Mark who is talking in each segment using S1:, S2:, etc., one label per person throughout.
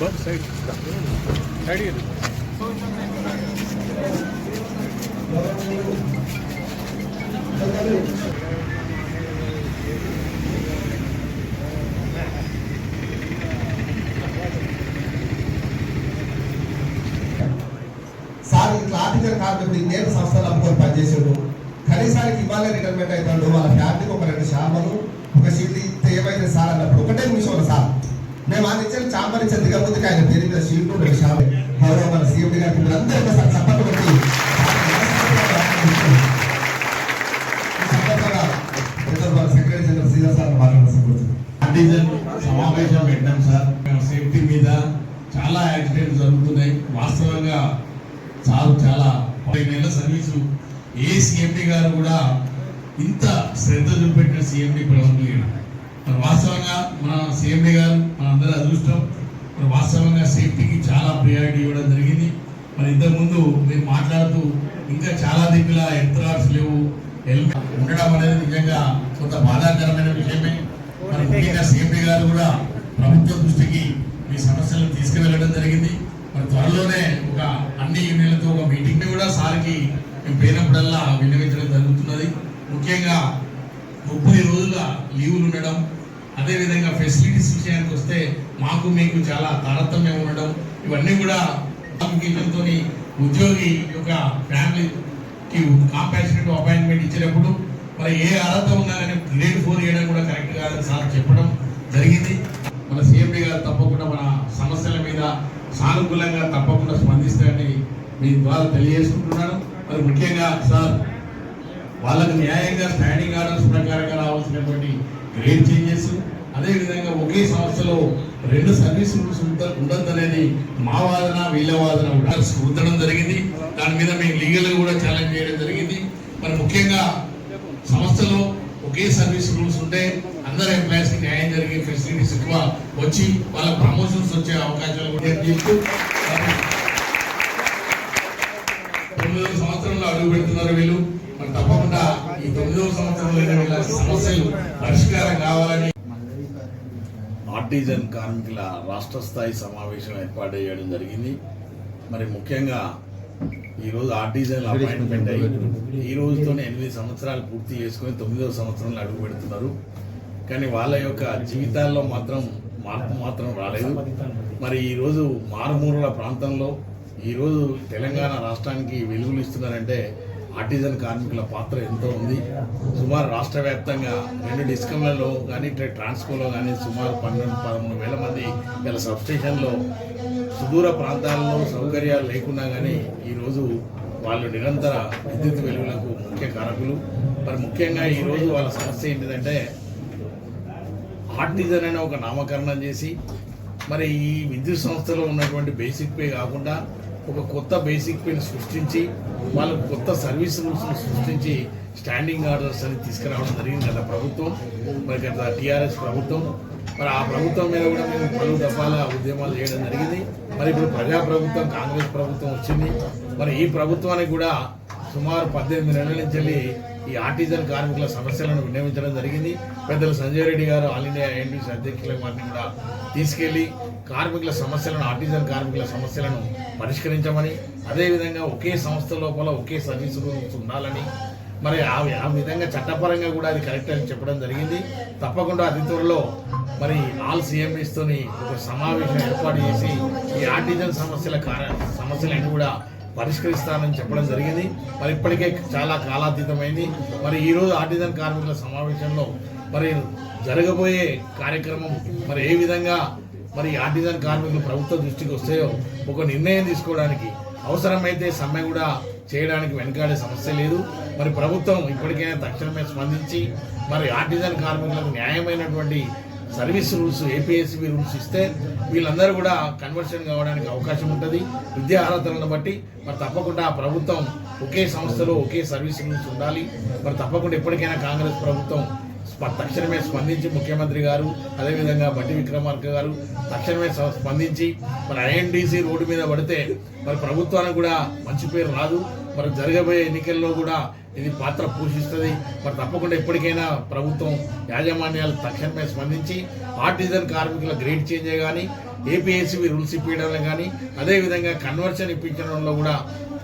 S1: Side side
S2: sir ఇట్లా article కార్మికుడు ఇంకేం సంస్థలు అమ్ముకొని పనిచేసాడు, కనీసానికి ఇవాళ రిటైర్మెంట్ అవుతాడు, వాళ్ళ ఫ్యామిలీకి ఒక 2 షాంబర్లు ఒక షీల్డ్ ఇస్తే ఏమైతే సార్ అన్నప్పుడు ఒకటే నిమిషంలో సార్ మేము ఆ నుంచి చాంబర్ ఇచ్చి దిగబోతుకి ఆయన పేరు మీద షీల్డ్ 2 షాంబర్ గౌరవ మన సీఎండి గారికి మీరు అందరూ ఒకసారి చప్పట్లు పెట్టి సెక్రటరీ జనరల్ శ్రీధర్ సార్ మాట్లాడుతున్నారు.
S3: సమావేశం పెట్టాం సార్. సేఫ్టీ మీద చాలా యాక్సిడెంట్స్ జరుగుతున్నాయి. వాస్తవంగా సార్ చాలా 10 నెలల సర్వీసు ఏ సీఎండి గారు కూడా ఇంత శ్రద్ధ చూపెట్టిన సీఎండి ఇప్పుడు లేడు. మరి వాస్తవంగా మన సీఎండి గారు మనందరి అదృష్టం. మరి వాస్తవంగా సేఫ్టీకి చాలా ప్రియారిటీ ఇవ్వడం జరిగింది. మరి ఇంతకుముందు మేము మాట్లాడుతూ ఇంకా చాలా దిక్కుల యంత్రాలు లేవు, హెల్మెట్ ఉండడం అనేది నిజంగా కొంత బాధాకరమైన విషయమే. మరి ముఖ్యంగా సీఎండి గారు కూడా ప్రభుత్వ దృష్టికి ఈ సమస్యలను తీసుకువెళ్ళడం జరిగింది. మరి త్వరలోనే ఒక అన్ని యూనియన్లతో ఒక మీటింగ్ కూడా సార్కి మేము పోయినప్పుడల్లా విన్నవించడం జరుగుతున్నది. ముఖ్యంగా 30 రోజుల లీవులు ఉండడం, అదేవిధంగా ఫెసిలిటీస్ విషయానికి వస్తే మాకు మీకు చాలా తారతమ్యం ఉండడం, ఇవన్నీ కూడా కమ్యూనికేషన్తో ఉద్యోగి యొక్క ఫ్యామిలీకి కాంపాషనేట్ అపాయింట్మెంట్ ఇచ్చినప్పుడు మరి ఏ అర్హత ఉన్నా కానీ గ్రేడ్ 4 ఇవ్వడం కూడా కరెక్ట్ కాదని సార్ చెప్పడం జరిగింది. మన సీఎండీ గారు తప్పకుండా మన సమస్యల మీద సానుకూలంగా తప్పకుండా స్పందిస్తారని మీ ద్వారా తెలియజేసుకుంటున్నాను. మరి ముఖ్యంగా సార్ వాళ్ళకు న్యాయంగా స్టాండింగ్ ఆర్డర్స్ ప్రకారంగా రావాల్సినటువంటి గ్రేడ్ చేంజెస్, అదేవిధంగా ఒకే సంస్థలో 2 సర్వీస్ రూల్స్ ఉండద్దనేది మా వాదన, వీళ్ళ వాదన ఉండడం జరిగింది. దాని మీద మేము లీగల్గా కూడా ఛాలెంజ్ చేయడం జరిగింది. మరి ముఖ్యంగా సంస్థలో ఒకే సర్వీస్ రూల్స్ ఉంటే అందరు ఎంప్లాయీస్కి న్యాయం జరిగే ఫెసిలిటీస్ ఎక్కువ వచ్చి వాళ్ళ ప్రమోషన్స్ వచ్చే అవకాశాలు కూడా చేస్తూ 9వ సంవత్సరంలో అడుగు పెడుతున్నారు వీళ్ళు. మరి తప్పకుండా ఈ 9వ సంవత్సరంలో వీళ్ళ సమస్యలు పరిష్కారం కావాలని
S4: ఆర్టిజన్ కార్మికుల రాష్ట్ర స్థాయి సమావేశం ఏర్పాటు చేయడం జరిగింది. మరి ముఖ్యంగా ఈరోజు ఆర్టిజన్ అపాయింట్మెంట్ అయ్యి ఈ రోజుతోనే 8 సంవత్సరాలు పూర్తి చేసుకొని 9వ సంవత్సరంలో అడుగు పెడుతున్నారు. కానీ వాళ్ళ యొక్క జీవితాల్లో మాత్రం మార్పు మాత్రం రాలేదు. మరి ఈరోజు మారుమూల ప్రాంతంలో ఈరోజు తెలంగాణ రాష్ట్రానికి వెలుగులు ఇస్తున్నారంటే ఆర్టిజన్ కార్మికుల పాత్ర ఎంతో ఉంది. సుమారు రాష్ట్ర వ్యాప్తంగా 2 డిస్కంలలో కానీ ట్రాన్స్కోలో కానీ సుమారు 12-13 వేల మంది గల సబ్స్టేషన్లో సుదూర ప్రాంతాల్లో సౌకర్యాలు లేకున్నా కానీ ఈరోజు వాళ్ళు నిరంతర విద్యుత్ వెలుగులకు ముఖ్య కారకులు. మరి ముఖ్యంగా ఈరోజు వాళ్ళ సమస్య ఏంటిదంటే ఆర్టిజన్ అనే ఒక నామకరణం చేసి మరి ఈ విద్యుత్ సంస్థలో ఉన్నటువంటి బేసిక్ పే కాకుండా ఒక కొత్త బేసిక్ పేని సృష్టించి వాళ్ళకు కొత్త సర్వీస్ రూల్స్ను సృష్టించి స్టాండింగ్ ఆర్డర్స్ అని తీసుకురావడం జరిగింది గత ప్రభుత్వం, మరి గత టీఆర్ఎస్ ప్రభుత్వం. మరి ఆ ప్రభుత్వం మీద కూడా మేము పలు దఫాల ఉద్యమాలు చేయడం జరిగింది. మరి ఇప్పుడు ప్రజాప్రభుత్వం కాంగ్రెస్ ప్రభుత్వం వచ్చింది. మరి ఈ ప్రభుత్వానికి కూడా సుమారు 18 నెలల నుంచి ఈ ఆర్టిజన్ కార్మికుల సమస్యలను విన్నవించడం జరిగింది. పెద్దలు సంజయ్ రెడ్డి గారు ఆల్ ఇండియా ఏఎన్టీసీ అధ్యక్షుల వారిని కూడా తీసుకెళ్లి కార్మికుల సమస్యలను, ఆర్టిజన్ కార్మికుల సమస్యలను పరిష్కరించమని, అదేవిధంగా ఒకే సంస్థ లోపల ఒకే సర్వీస్ రూల్స్ ఉండాలని, మరి ఆ విధంగా చట్టపరంగా కూడా అది కరెక్ట్ అని చెప్పడం జరిగింది. తప్పకుండా అతి త్వరలో మరి ఆల్ సీఎండీస్తోని ఒక సమావేశం ఏర్పాటు చేసి ఈ ఆర్టిజన్ సమస్యలన్నీ కూడా పరిష్కరిస్తానని చెప్పడం జరిగింది. మరి ఇప్పటికే చాలా కాలాతీతమైంది. మరి ఈరోజు ఆర్టిజన్ కార్మికుల సమావేశంలో మరి జరగబోయే కార్యక్రమం మరి ఏ విధంగా మరి ఆర్టిజన్ కార్మికులు ప్రభుత్వ దృష్టికి వస్తాయో ఒక నిర్ణయం తీసుకోవడానికి, అవసరమైతే సమ్మె కూడా చేయడానికి వెనకాడే సమస్య లేదు. మరి ప్రభుత్వం ఇప్పటికైనా తక్షణమే స్పందించి మరి ఆర్టిజన్ కార్మికులకు న్యాయమైనటువంటి సర్వీస్ రూల్స్, ఏపీఎస్సీ రూల్స్ ఇస్తే వీళ్ళందరూ కూడా కన్వర్షన్ కావడానికి అవకాశం ఉంటుంది విద్యా అర్హతలను బట్టి. మరి తప్పకుండా ఆ ప్రభుత్వం ఒకే సంస్థలో ఒకే సర్వీస్ రూల్స్ ఉండాలి. మరి తప్పకుండా ఎప్పటికైనా కాంగ్రెస్ ప్రభుత్వం తక్షణమే స్పందించి ముఖ్యమంత్రి గారు అదేవిధంగా బట్టి విక్రమార్క గారు తక్షణమే స్పందించి మరి ఐఎన్టీసీ రోడ్డు మీద పడితే మరి ప్రభుత్వానికి కూడా మంచి పేరు రాదు, మరి జరగబోయే ఎన్నికల్లో కూడా ఇది పాత్ర పోషిస్తుంది. మరి తప్పకుండా ఎప్పటికైనా ప్రభుత్వం యాజమాన్యాలు తక్షణమే స్పందించి ఆర్టిజన్ కార్మికుల గ్రేడ్ చేంజ్ కానీ ఏపీఎస్సీ రూల్స్ ఇప్పించడంలో కానీ అదేవిధంగా కన్వర్షన్ ఇప్పించడంలో కూడా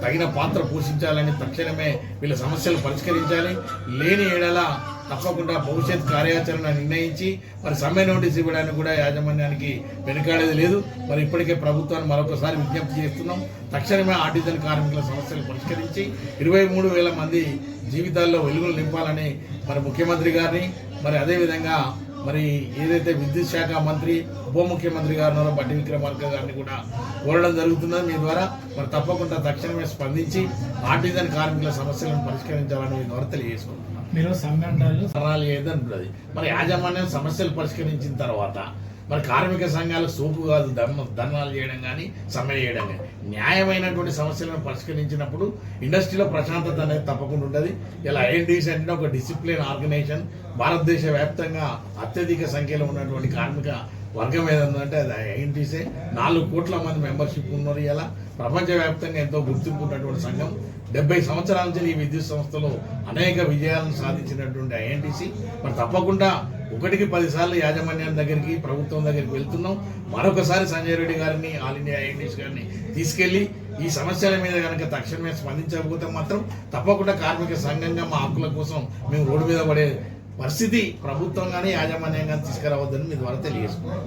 S4: తగిన పాత్ర పోషించాలని తక్షణమే వీళ్ళ సమస్యలు పరిష్కరించాలి. లేని ఏడల తప్పకుండా భవిష్యత్ కార్యాచరణ నిర్ణయించి మరి సమ్మె నోటీస్ ఇవ్వడానికి కూడా యాజమాన్యానికి వెనుకాడేది లేదు. మరి ఇప్పటికే ప్రభుత్వాన్ని మరొకసారి విజ్ఞప్తి చేస్తున్నాం, తక్షణమే ఆర్టిజన్ కార్మికుల సమస్యలు పరిష్కరించి 23,000 మంది జీవితాల్లో వెలుగులు నింపాలని మరి ముఖ్యమంత్రి గారిని మరి అదేవిధంగా మరి ఏదైతే విద్యుత్ శాఖ మంత్రి ఉప ముఖ్యమంత్రి గారు బట్టి విక్రమార్క గారిని కూడా కోరడం జరుగుతుందని మీ ద్వారా మరి తప్పకుండా తక్షణమే స్పందించి ఆర్టిజన్ కార్మికుల సమస్యలను పరిష్కరించాలని మీ ద్వారా తెలియజేసుకుంటున్నాం.
S1: మీరు సంఘటనలు
S4: ఏదంటున్నది మరి యాజమాన్యం సమస్యలు పరిష్కరించిన తర్వాత మరి కార్మిక సంఘాలకు సోపు కాదు ధర్నాలు చేయడం కానీ సమ్మె చేయడం కానీ న్యాయమైనటువంటి సమస్యలను పరిష్కరించినప్పుడు ఇండస్ట్రీలో ప్రశాంతత అనేది తప్పకుండా ఉంటుంది. ఇలా ఐఎన్టీసీ అంటే ఒక డిసిప్లిన్ ఆర్గనైజేషన్, భారతదేశ వ్యాప్తంగా అత్యధిక సంఖ్యలో ఉన్నటువంటి కార్మిక వర్గం ఏదంటే అది ఐఎన్టీసీ. 4 కోట్ల మంది మెంబర్షిప్ ఉన్నారు. ఇలా ప్రపంచవ్యాప్తంగా ఎంతో గుర్తింపు ఉన్నటువంటి సంఘం. 70 సంవత్సరాల నుంచి ఈ విద్యుత్ సంస్థలో అనేక విజయాలను సాధించినటువంటి ఐఎన్టీసీ మరి తప్పకుండా 1కి 10 సార్లు యాజమాన్యం దగ్గరికి ప్రభుత్వం దగ్గరికి వెళ్తున్నాం. మరొకసారి సంజయ్ రెడ్డి గారిని ఆల్ ఇండియా ఐఎన్టీసీ గారిని తీసుకెళ్లి ఈ సమస్యల మీద కనుక తక్షణమే స్పందించకపోతే మాత్రం తప్పకుండా కార్మిక సంఘంగా మా హక్కుల కోసం మేము రోడ్డు మీద పడే పరిస్థితి ప్రభుత్వం కానీ యాజమాన్యం కానీ తీసుకురావద్దని మీ ద్వారా తెలియజేసుకుంటాం.